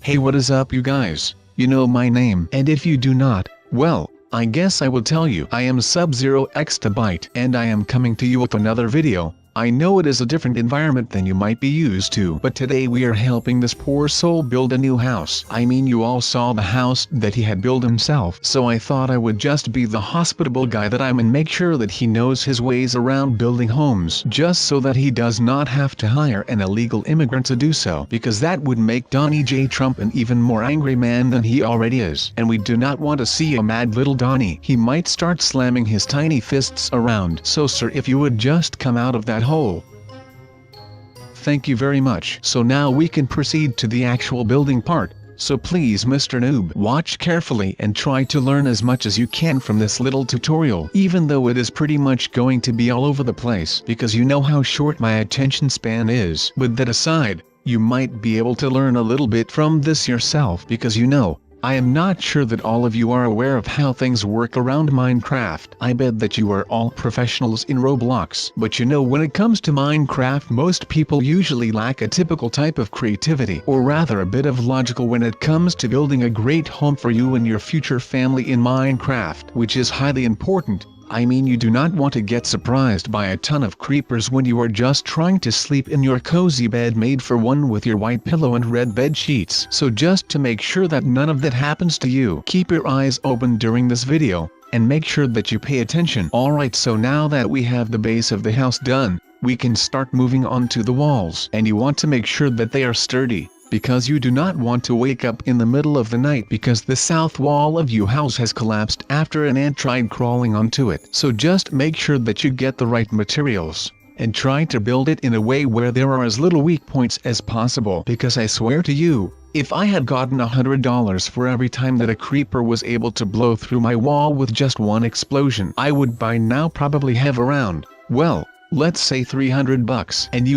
Hey, what is up you guys? You know my name, and if you do not, well, I guess I will tell you. I am Sub-Zero Exabyte, and I am coming to you with another video. I know it is a different environment than you might be used to, but today we are helping this poor soul build a new house. I mean, you all saw the house that he had built himself, so I thought I would just be the hospitable guy that I'm and make sure that he knows his ways around building homes, just so that he does not have to hire an illegal immigrant to do so, because that would make Donnie J. Trump an even more angry man than he already is, and we do not want to see a mad little Donnie. He might start slamming his tiny fists around. So sir, if you would just come out of that hole. Thank you very much. So now we can proceed to the actual building part. So please Mr. Noob, watch carefully and try to learn as much as you can from this little tutorial, even though it is pretty much going to be all over the place, because you know how short my attention span is. But that aside, you might be able to learn a little bit from this yourself, because you know, I am not sure that all of you are aware of how things work around Minecraft. I bet that you are all professionals in Roblox. But you know, when it comes to Minecraft, most people usually lack a typical type of creativity, or rather a bit of logical when it comes to building a great home for you and your future family in Minecraft, which is highly important. I mean, you do not want to get surprised by a ton of creepers when you are just trying to sleep in your cozy bed made for one with your white pillow and red bed sheets. So just to make sure that none of that happens to you, keep your eyes open during this video, and make sure that you pay attention. Alright, so now that we have the base of the house done, we can start moving on to the walls. And you want to make sure that they are sturdy, because you do not want to wake up in the middle of the night because the south wall of your house has collapsed after an ant tried crawling onto it. So just make sure that you get the right materials, and try to build it in a way where there are as little weak points as possible, because I swear to you, if I had gotten $100 for every time that a creeper was able to blow through my wall with just one explosion, I would by now probably have around, well, let's say $300, and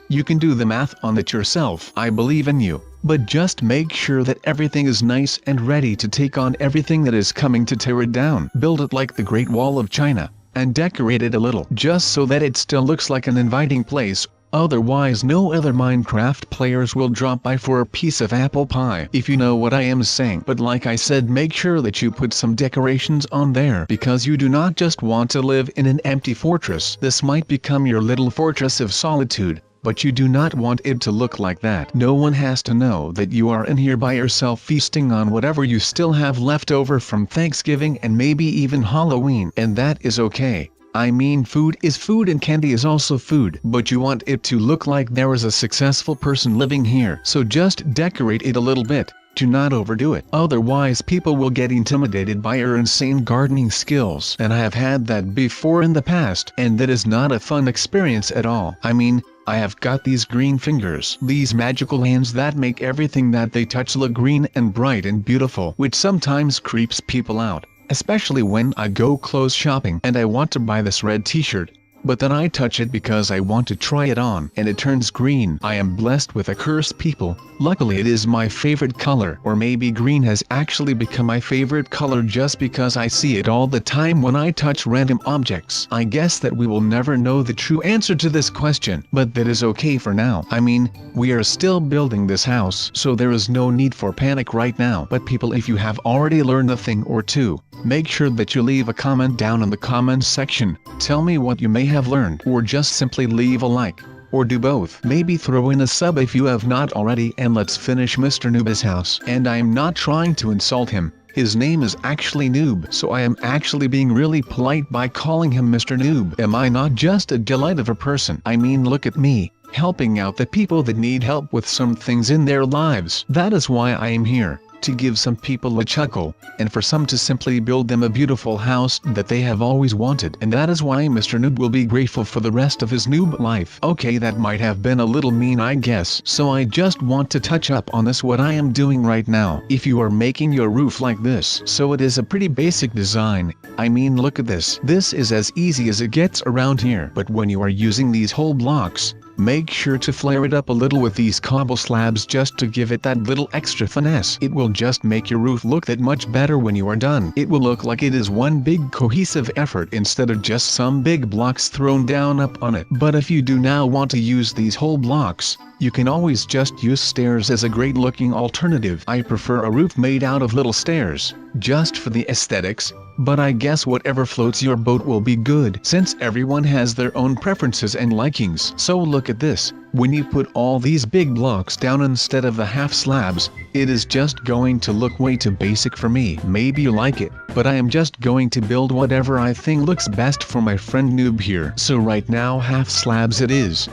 you can do the math on it yourself. I believe in you, but just make sure that everything is nice and ready to take on everything that is coming to tear it down. Build it like the Great Wall of China, and decorate it a little, just so that it still looks like an inviting place. Otherwise no other Minecraft players will drop by for a piece of apple pie, if you know what I am saying. But like I said, make sure that you put some decorations on there, because you do not just want to live in an empty fortress. This might become your little fortress of solitude, but you do not want it to look like that. No one has to know that you are in here by yourself feasting on whatever you still have left over from Thanksgiving and maybe even Halloween, and that is okay. I mean, food is food and candy is also food, but you want it to look like there is a successful person living here. So just decorate it a little bit. Do not overdo it. Otherwise people will get intimidated by your insane gardening skills. And I have had that before in the past, and that is not a fun experience at all. I mean, I have got these green fingers, these magical hands that make everything that they touch look green and bright and beautiful, which sometimes creeps people out. Especially when I go clothes shopping and I want to buy this red t-shirt, but then I touch it because I want to try it on and it turns green. I am blessed with a curse, people. Luckily it is my favorite color, or maybe green has actually become my favorite color just because I see it all the time when I touch random objects. I guess that we will never know the true answer to this question, but that is okay for now. I mean, we are still building this house, so there is no need for panic right now. But people, if you have already learned a thing or two, make sure that you leave a comment down in the comments section. Tell me what you may have learned, or just simply leave a like, or do both. Maybe throw in a sub if you have not already, and let's finish Mr. Noob's house. And I am not trying to insult him. His name is actually Noob, so I am actually being really polite by calling him Mr. Noob. Am I not just a delight of a person? I mean, look at me, helping out the people that need help with some things in their lives. That is why I am here, to give some people a chuckle, and for some to simply build them a beautiful house that they have always wanted. And that is why Mr. Noob will be grateful for the rest of his noob life. Okay, that might have been a little mean, I guess, so I just want to touch up on this what I am doing right now. If you are making your roof like this, so it is a pretty basic design. I mean, look at this. This is as easy as it gets around here. But when you are using these whole blocks, Make sure to flare it up a little with these cobble slabs just to give it that little extra finesse. It will just make your roof look that much better when you are done. It will look like it is one big cohesive effort instead of just some big blocks thrown down up on it. But if you do now want to use these whole blocks, you can always just use stairs as a great looking alternative. I prefer a roof made out of little stairs, just for the aesthetics, but I guess whatever floats your boat will be good since everyone has their own preferences and likings. So look at this, when you put all these big blocks down instead of the half slabs, it is just going to look way too basic for me. Maybe you like it, but I am just going to build whatever I think looks best for my friend Noob here. So right now half slabs it is.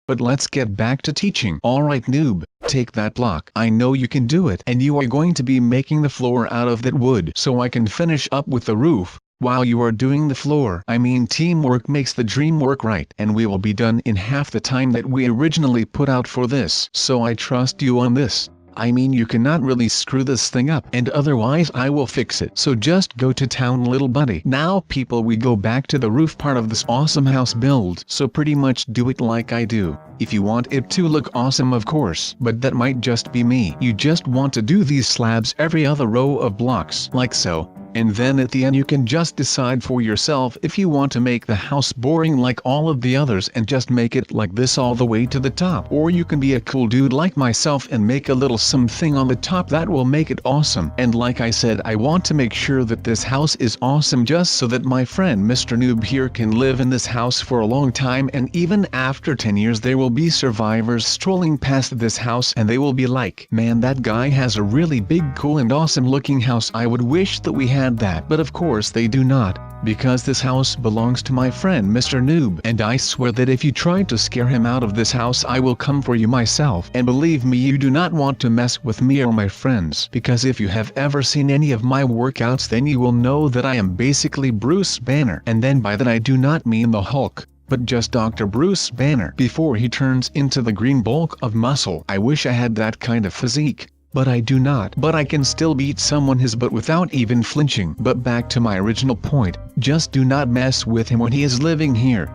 But let's get back to teaching. Alright Noob, take that block. I know you can do it. And you are going to be making the floor out of that wood so I can finish up with the roof. While you are doing the floor, I mean teamwork makes the dream work, right? And we will be done in half the time that we originally put out for this. So I trust you on this. I mean you cannot really screw this thing up, and otherwise I will fix it. So just go to town little buddy. Now people, we go back to the roof part of this awesome house build. So pretty much do it like I do. If you want it to look awesome of course, but that might just be me. You just want to do these slabs every other row of blocks, like so. And then at the end you can just decide for yourself if you want to make the house boring like all of the others and just make it like this all the way to the top. Or you can be a cool dude like myself and make a little something on the top that will make it awesome. And like I said, I want to make sure that this house is awesome just so that my friend Mr. Noob here can live in this house for a long time, and even after 10 years there will be survivors strolling past this house and they will be like, man, that guy has a really big, cool and awesome looking house. I would wish that we had that, but of course they do not, because this house belongs to my friend Mr. Noob, and I swear that if you try to scare him out of this house I will come for you myself. And believe me, you do not want to mess with me or my friends, because if you have ever seen any of my workouts then you will know that I am basically Bruce Banner, and then by that I do not mean the Hulk, but just Dr. Bruce Banner before he turns into the green bulk of muscle. I wish I had that kind of physique, but I do not. But I can still beat someone his butt without even flinching. But back to my original point, just do not mess with him when he is living here.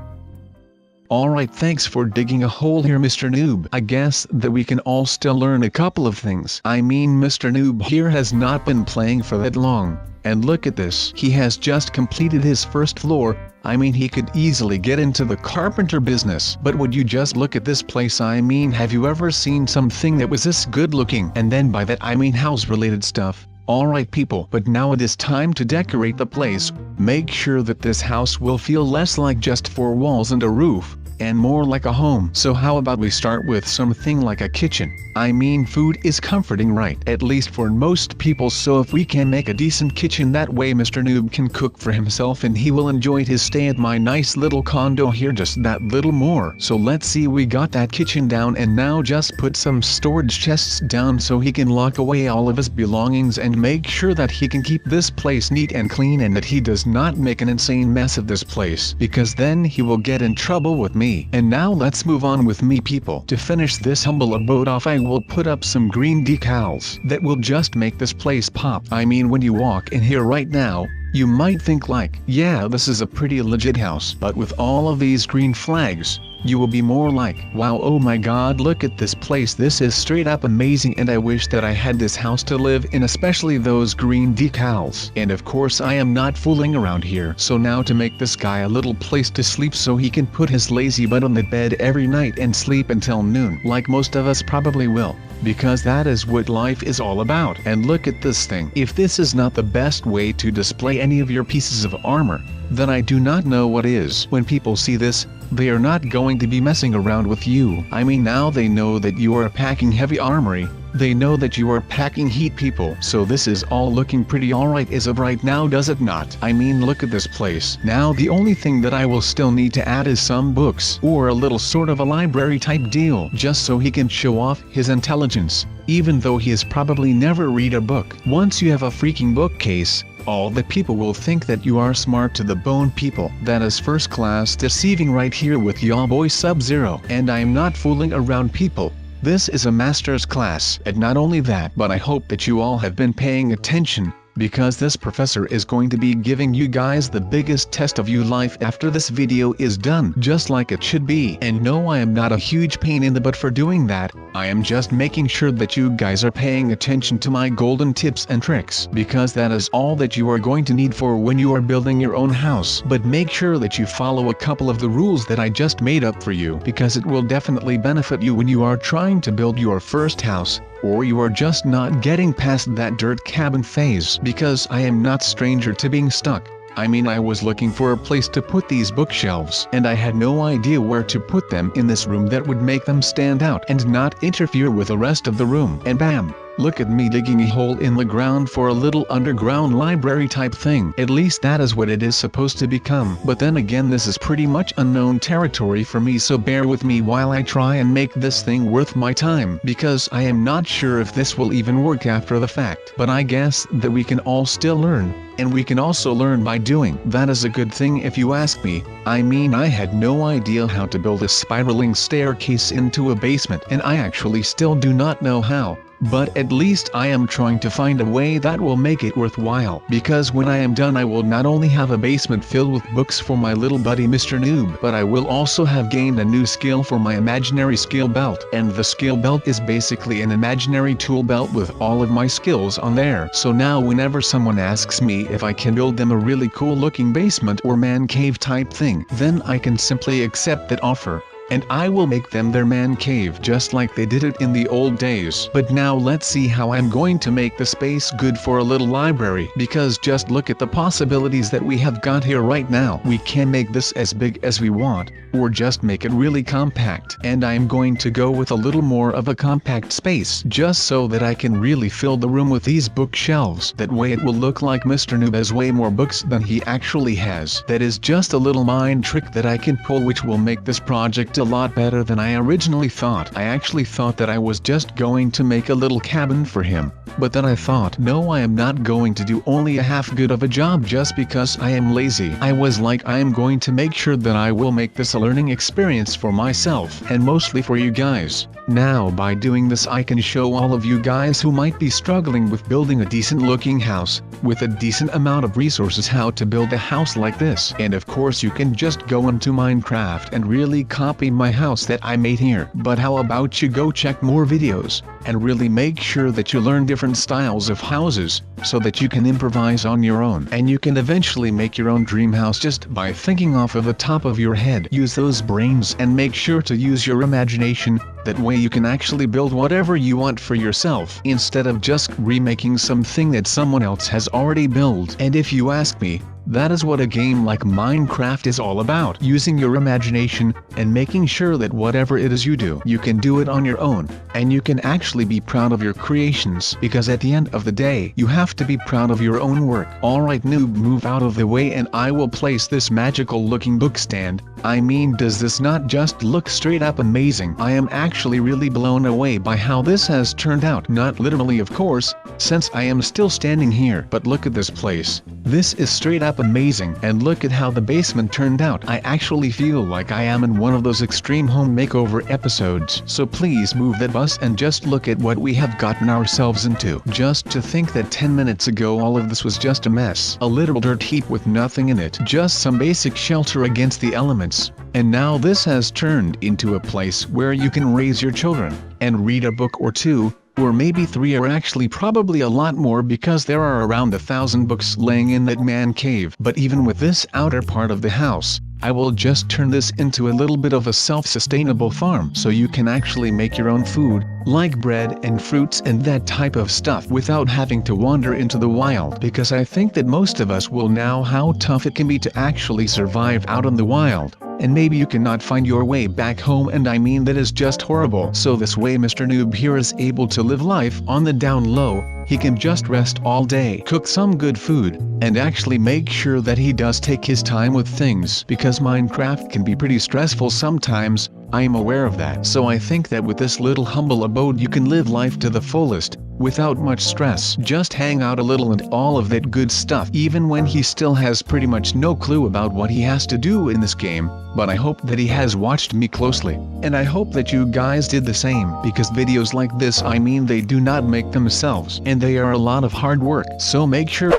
Alright, thanks for digging a hole here Mr. Noob. I guess that we can all still learn a couple of things. I mean Mr. Noob here has not been playing for that long. And look at this, he has just completed his first floor. I mean he could easily get into the carpenter business. But would you just look at this place? I mean, have you ever seen something that was this good looking? And then by that I mean house related stuff. Alright people, but now it is time to decorate the place. Make sure that this house will feel less like just four walls and a roof, and more like a home. So how about we start with something like a kitchen? I mean food is comforting, right? At least for most people, so if we can make a decent kitchen, that way Mr. Noob can cook for himself and he will enjoy his stay at my nice little condo here just that little more. So let's see, we got that kitchen down, and now just put some storage chests down so he can lock away all of his belongings and make sure that he can keep this place neat and clean, and that he does not make an insane mess of this place, because then he will get in trouble with me. And now let's move on with me people. To finish this humble abode off, I will put up some green decals that will just make this place pop. I mean, when you walk in here right now, you might think like, yeah, this is a pretty legit house, but with all of these green flags, you will be more like, wow, oh my god, look at this place, this is straight up amazing, and I wish that I had this house to live in, especially those green decals. And of course I am not fooling around here. So now to make this guy a little place to sleep so he can put his lazy butt on the bed every night and sleep until noon, like most of us probably will, because that is what life is all about. And look at this thing. If this is not the best way to display any of your pieces of armor, then I do not know what is. When people see this, they are not going to be messing around with you. I mean, now they know that you are packing heavy armory. They know that you are packing heat people. So this is all looking pretty alright as of right now, does it not? I mean, look at this place. Now the only thing that I will still need to add is some books, or a little sort of a library type deal, just so he can show off his intelligence, even though he has probably never read a book. Once you have a freaking bookcase, all the people will think that you are smart to the bone people. That is first class deceiving right here with y'all boy Sub-Zero. And I'm not fooling around people. This is a master's class. And not only that, but I hope that you all have been paying attention, because this professor is going to be giving you guys the biggest test of your life after this video is done, just like it should be. And no, I am not a huge pain in the butt for doing that. I am just making sure that you guys are paying attention to my golden tips and tricks, because that is all that you are going to need for when you are building your own house. But make sure that you follow a couple of the rules that I just made up for you, because it will definitely benefit you when you are trying to build your first house, or you are just not getting past that dirt cabin phase. Because I am not stranger to being stuck. I mean, I was looking for a place to put these bookshelves, and I had no idea where to put them in this room that would make them stand out and not interfere with the rest of the room. And bam! Look at me digging a hole in the ground for a little underground library type thing. At least that is what it is supposed to become. But then again, this is pretty much unknown territory for me, so bear with me while I try and make this thing worth my time, because I am not sure if this will even work after the fact. But I guess that we can all still learn, and we can also learn by doing. That is a good thing if you ask me. I mean, I had no idea how to build a spiraling staircase into a basement, and I actually still do not know how. But at least I am trying to find a way that will make it worthwhile, because when I am done I will not only have a basement filled with books for my little buddy Mr. Noob, but I will also have gained a new skill for my imaginary skill belt. And the skill belt is basically an imaginary tool belt with all of my skills on there. So now whenever someone asks me if I can build them a really cool looking basement or man cave type thing, then I can simply accept that offer, and I will make them their man cave just like they did it in the old days. But now let's see how I'm going to make the space good for a little library, because just look at the possibilities that we have got here right now. We can make this as big as we want, or just make it really compact. And I'm going to go with a little more of a compact space, just so that I can really fill the room with these bookshelves. That way it will look like Mr. Noob has way more books than he actually has. That is just a little mind trick that I can pull, which will make this project a lot better than I originally thought. I actually thought that I was just going to make a little cabin for him, but then I thought, no, I am not going to do only a half good of a job just because I am lazy. I was like, I am going to make sure that I will make this a learning experience for myself, and mostly for you guys. Now by doing this I can show all of you guys who might be struggling with building a decent looking house, with a decent amount of resources, how to build a house like this. And of course you can just go into Minecraft and really copy my house that I made here. But how about you go check more videos, and really make sure that you learn different styles of houses, so that you can improvise on your own. And you can eventually make your own dream house just by thinking off of the top of your head. Use those brains and make sure to use your imagination. That way you can actually build whatever you want for yourself, instead of just remaking something that someone else has already built. And if you ask me, that is what a game like Minecraft is all about. Using your imagination, and making sure that whatever it is you do, you can do it on your own, and you can actually be proud of your creations, because at the end of the day, you have to be proud of your own work. Alright Noob, move out of the way and I will place this magical looking book stand. I mean, does this not just look straight up amazing? I am actually really blown away by how this has turned out. Not literally of course, since I am still standing here, but look at this place. This is straight up amazing, and look at how the basement turned out. I actually feel like I am in one of those extreme home makeover episodes. So please move that bus and just look at what we have gotten ourselves into. Just to think that 10 minutes ago all of this was just a mess. A literal dirt heap with nothing in it. Just some basic shelter against the elements. And now this has turned into a place where you can raise your children, and read a book or two, or maybe 3, or actually probably a lot more, because there are around 1,000 books laying in that man cave. But even with this outer part of the house, I will just turn this into a little bit of a self-sustainable farm, so you can actually make your own food, like bread and fruits and that type of stuff, without having to wander into the wild. Because I think that most of us will know how tough it can be to actually survive out in the wild. And maybe you cannot find your way back home, and I mean that is just horrible. So this way Mr. Noob here is able to live life on the down low. He can just rest all day, cook some good food, and actually make sure that he does take his time with things, because Minecraft can be pretty stressful sometimes. I am aware of that. So I think that with this little humble abode you can live life to the fullest, without much stress. Just hang out a little and all of that good stuff, even when he still has pretty much no clue about what he has to do in this game. But I hope that he has watched me closely, and I hope that you guys did the same, because videos like this, I mean, they do not make themselves, and they are a lot of hard work. So make sure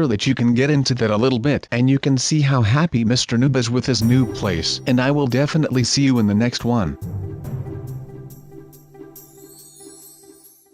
that you can get into that a little bit, and you can see how happy Mr. Noob is with his new place. And I will definitely see you in the next one.